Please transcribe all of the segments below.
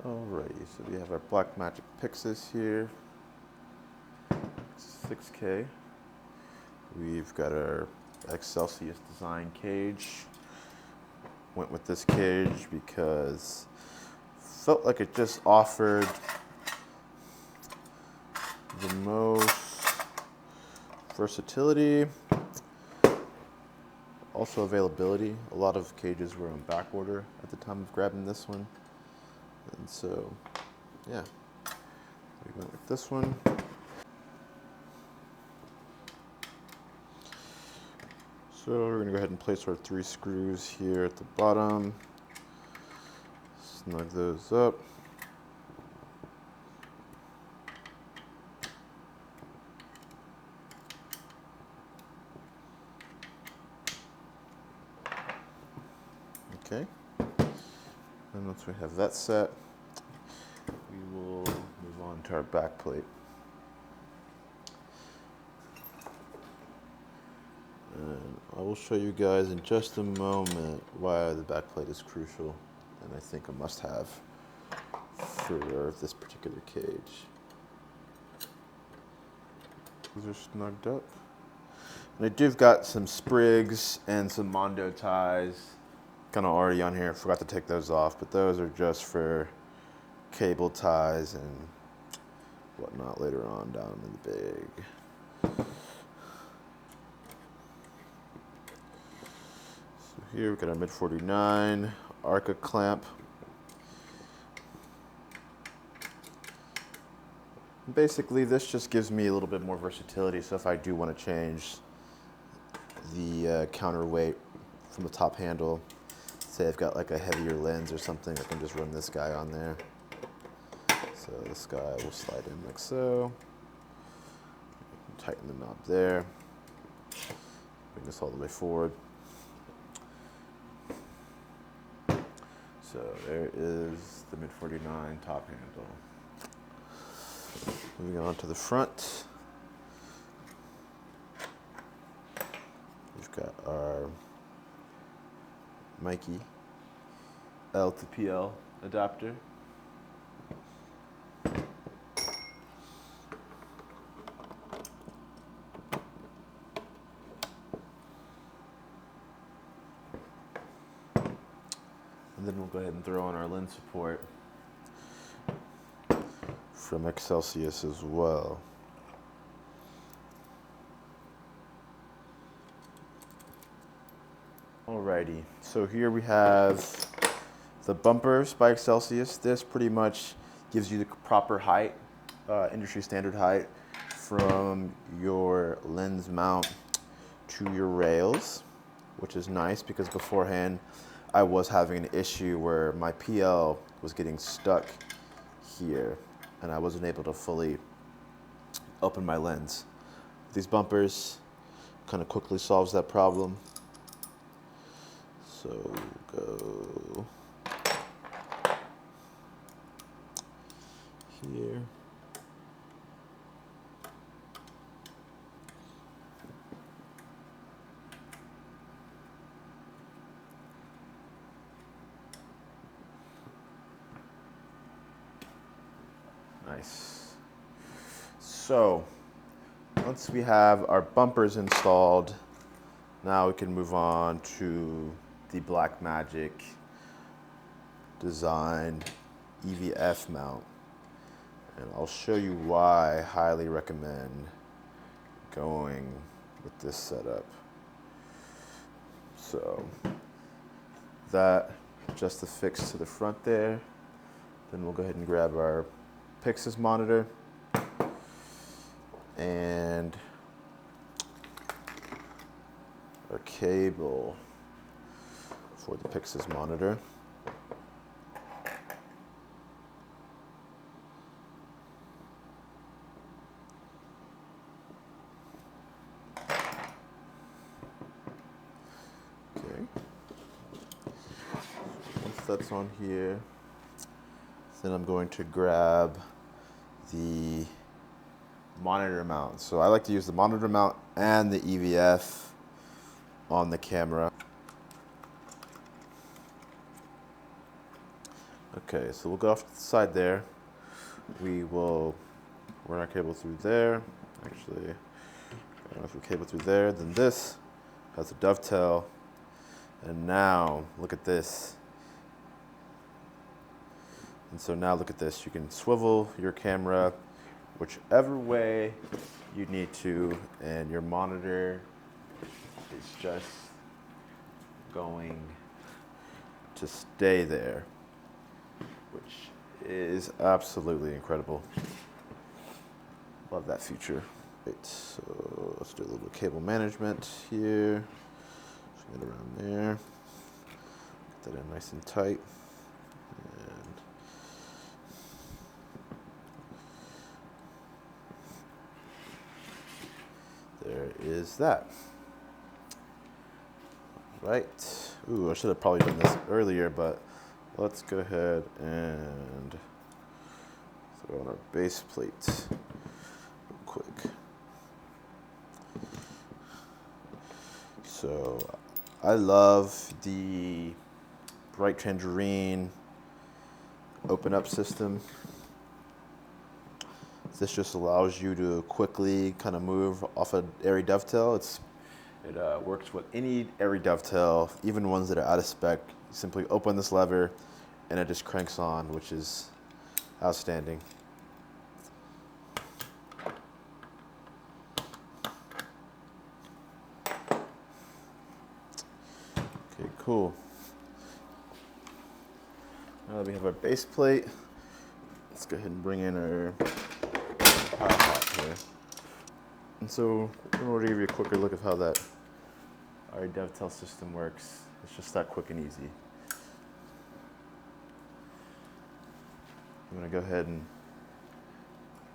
Alrighty, so we have our BlackMagic Pyxis here, 6K. We've got our XLCS design cage. Went with this cage because felt like it just offered the most versatility, also availability. A lot of cages were on back order at the time of grabbing this one. And so, yeah, we went with this one. So we're gonna go ahead and place our 3 screws here at the bottom. Snug those up. Okay. And once we have that set, we will move on to our back plate. And I will show you guys in just a moment why the back plate is crucial and I think a must-have for this particular cage. These are snugged up. And I do got some sprigs and some Mondo ties kind of already on here. I forgot to take those off, but those are just for cable ties and whatnot later on down in the bag. So here we've got our mid 49 Arca clamp. Basically, this just gives me a little bit more versatility. So if I do want to change the counterweight from the top handle, say I've got like a heavier lens or something, I can just run this guy on there. So this guy will slide in like so. Tighten the knob there. Bring this all the way forward. So there is the mid 49 top handle. Moving on to the front. We've got our Mikey L to PL adapter. And then we'll go ahead and throw on our lens support from XLCS as well. Alrighty, so here we have the bumpers by XLCS. This pretty much gives you the proper height, industry standard height, from your lens mount to your rails, which is nice because beforehand I was having an issue where my PL was getting stuck here and I wasn't able to fully open my lens. These bumpers kind of quickly solves that problem. So go here. Nice. So once we have our bumpers installed, now we can move on to the BlackMagic designed EVF mount. And I'll show you why I highly recommend going with this setup. So that just affixed to the front there. Then we'll go ahead and grab our Pyxis monitor and our cable for the Pyxis monitor. Okay. Once that's on here, then I'm going to grab the monitor mount. So I like to use the monitor mount and the EVF on the camera. Okay, so we'll go off to the side there. We will run our cable through there. Actually, run our cable through there. Then this has a dovetail. And now, look at this. And so now look at this. You can swivel your camera whichever way you need to, and your monitor is just going to stay there, which is absolutely incredible. Love that feature. Right, so let's do a little bit of cable management here. Just get around there. Get that in nice and tight. And there is that. Right. Ooh, I should have probably done this earlier, but let's go ahead and throw on our base plate real quick. So I love the Bright Tangerine open up system. This just allows you to quickly kind of move off an airy dovetail. It works with any airy dovetail, even ones that are out of spec. You simply open this lever and it just cranks on, which is outstanding. Okay, cool. Now that we have our base plate, let's go ahead and bring in our power pot here. And so, in order to give you a quicker look of how that our dovetail system works, it's just that quick and easy. I'm going to go ahead and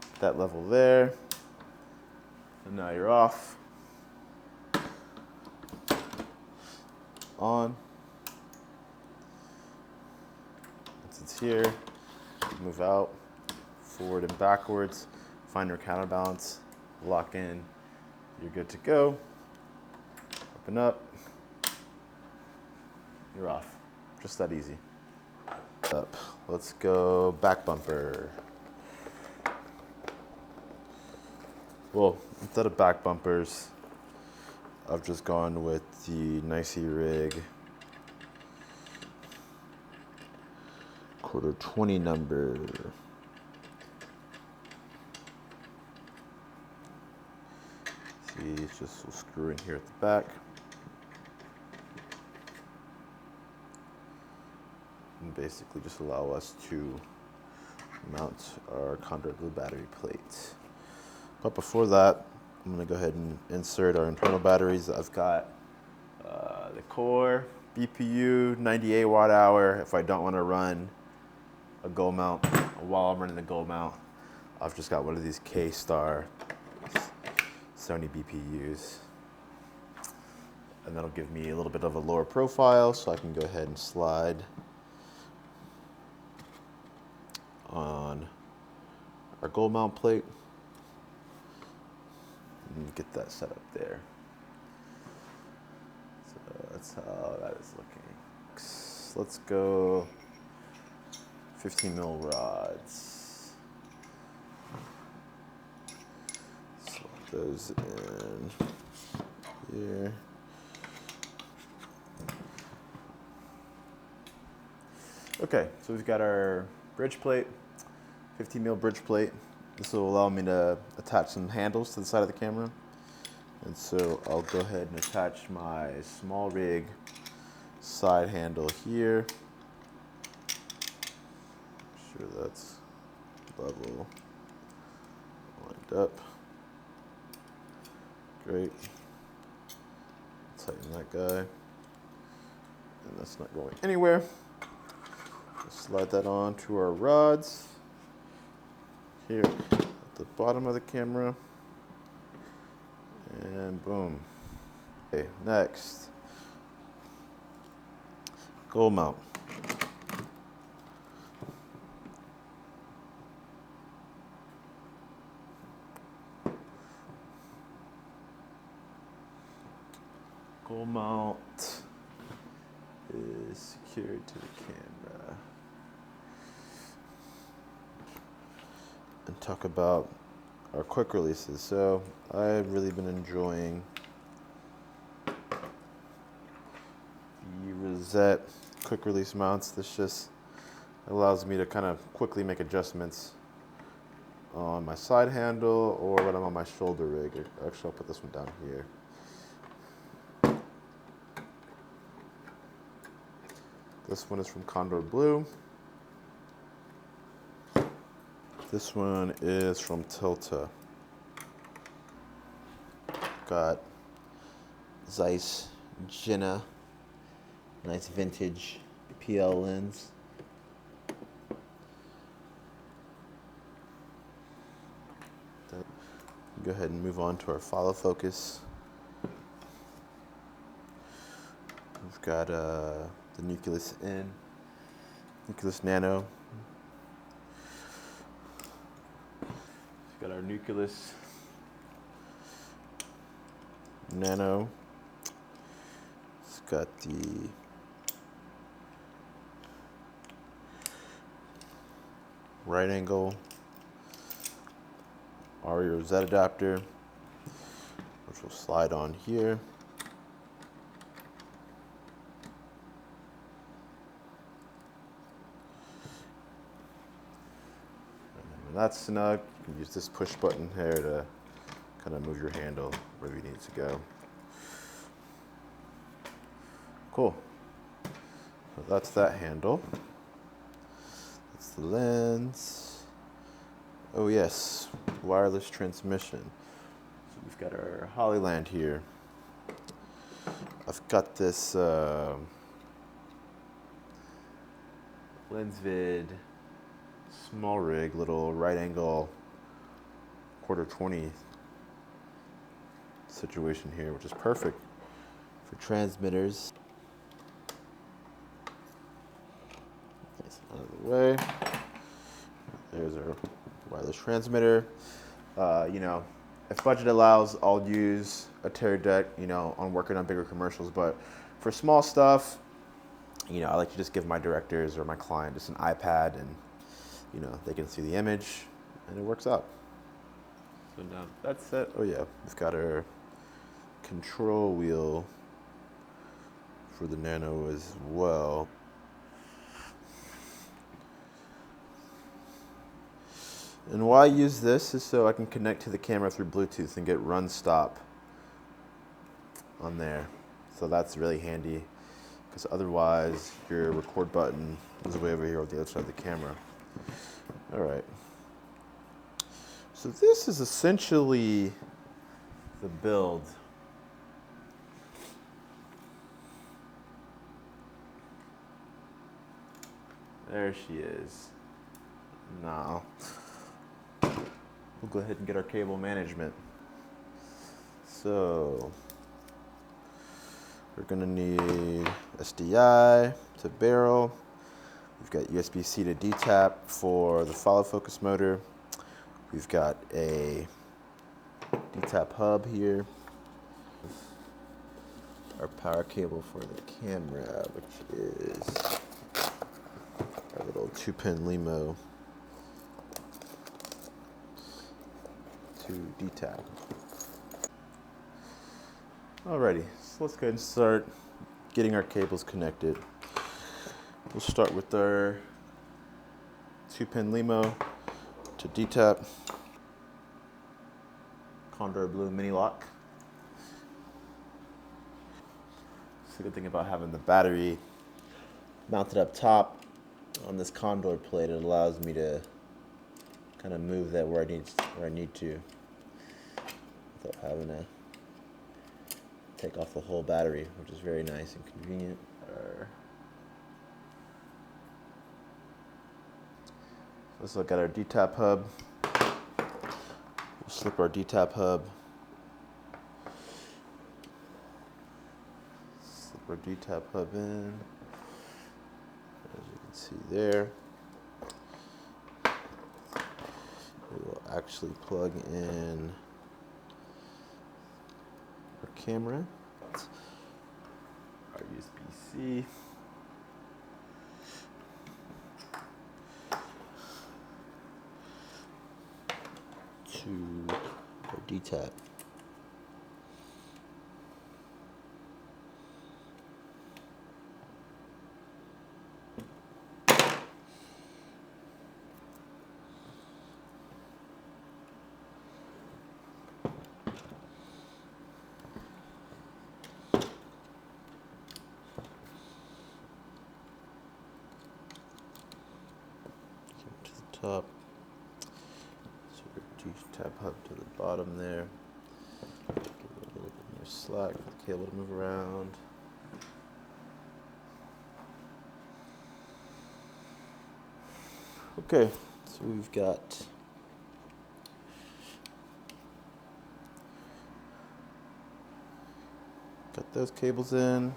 put that level there, and now you're off, on. Once it's here, move out, forward and backwards, find your counterbalance, lock in, you're good to go. Open up, you're off. Just that easy. Up. Let's go back bumper. Well, instead of back bumpers, I've just gone with the Nicey Rig quarter 20 number. See, it's just a screw in here at the back. And basically just allow us to mount our convertible battery plate. But before that, I'm going to go ahead and insert our internal batteries. I've got the core BPU 98 watt hour. If I don't want to run a gold mount while I'm running the gold mount, I've just got one of these K-Star 70 BPUs. And that'll give me a little bit of a lower profile, so I can go ahead and slide on our gold mount plate and get that set up there. So that's how that is looking. Let's go 15 mil rods. Slot those in here. Okay, so we've got our bridge plate, 15 mil bridge plate. This will allow me to attach some handles to the side of the camera. And so I'll go ahead and attach my small rig side handle here. Make sure that's level, lined up. Great. Tighten that guy. And that's not going anywhere. Slide that on to our rods here at the bottom of the camera, and boom. Okay, next, gold mount. Gold mount is secured to the camera. talk about our quick releases. So I've really been enjoying the Rosette quick release mounts. This just allows me to kind of quickly make adjustments on my side handle or when I'm on my shoulder rig. Actually, I'll put this one down here. This one is from Condor Blue. This one is from Tilta. Got Zeiss Jenna, nice vintage PL lens. Go ahead and move on to our follow focus. We've got the Nucleus N, Nucleus Nano. We've got our Nucleus Nano. It's got the right angle RE Rosette adapter, which will slide on here. And when that's snug, you can use this push button here to kind of move your handle wherever you need to go. Cool. So that's that handle. That's the lens. Oh yes, wireless transmission. So we've got our Hollyland here. I've got this LensVid small rig, little right angle quarter 20 situation here, which is perfect for transmitters. Nice, out of the way. There's our wireless transmitter. You know, if budget allows, I'll use a Tear Deck, you know, on working on bigger commercials. But for small stuff, you know, I like to just give my directors or my client just an iPad and, you know, they can see the image and it works out. So now that's it. Oh yeah, we've got our control wheel for the Nano as well. And why I use this is so I can connect to the camera through Bluetooth and get run stop on there. So that's really handy because otherwise your record button is way over here on the other side of the camera. All right. So this is essentially the build. There she is. Now, we'll go ahead and get our cable management. So, we're gonna need SDI to barrel. We've got USB-C to D-tap for the follow focus motor. We've got a D-tap hub here. Our power cable for the camera, which is our little 2-pin Limo to D-tap. Alrighty, so let's go ahead and start getting our cables connected. We'll start with our 2-pin Limo to D-tap. Condor Blue mini lock. It's the good thing about having the battery mounted up top on this Condor plate. It allows me to kind of move that where I need to without having to take off the whole battery, which is very nice and convenient. Let's look at our D-tap hub. We'll slip our D-tap hub. Slip our D-tap hub in. As you can see there. We will actually plug in our camera, our USB-C. to our D-tap. To the top. So your D-tap hub to the bottom there. Give it a little bit more slack for the cable to move around. Okay, so we've got those cables in.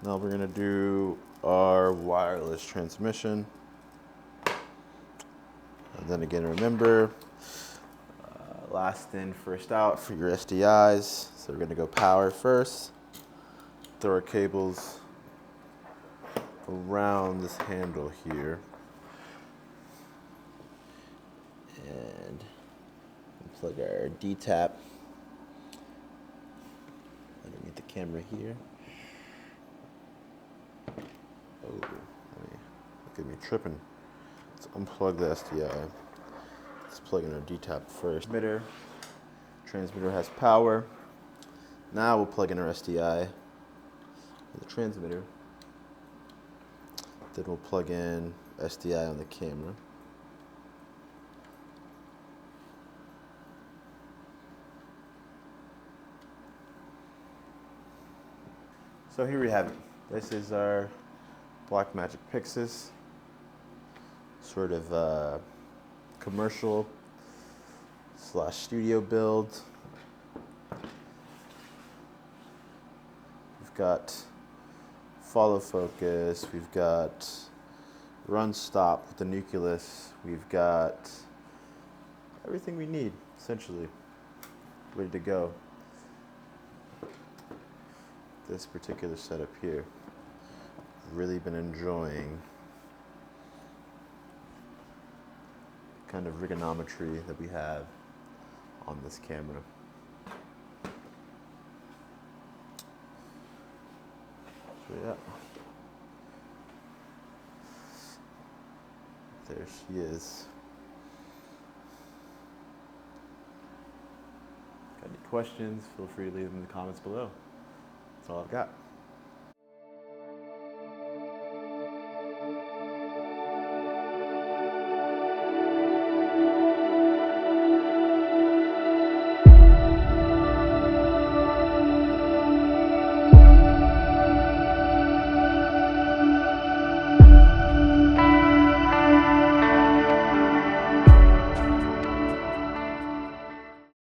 Now we're gonna do our wireless transmission. And then again, remember, last in, first out for your SDIs. So we're gonna go power first. Throw our cables around this handle here. And plug our D-tap underneath the camera here. Oh, look at me tripping. Let's unplug the SDI. Let's plug in our D-tap first. Transmitter has power. Now we'll plug in our SDI with the transmitter. Then we'll plug in SDI on the camera. So here we have it. This is our BlackMagic Pyxis, sort of commercial / studio build. We've got follow focus, we've got run stop with the nucleus, we've got everything we need, essentially, ready to go. This particular setup here, really been enjoying the kind of ergonometry that we have on this camera. So yeah, there she is. Got any questions? Feel free to leave them in the comments below. That's all I've got.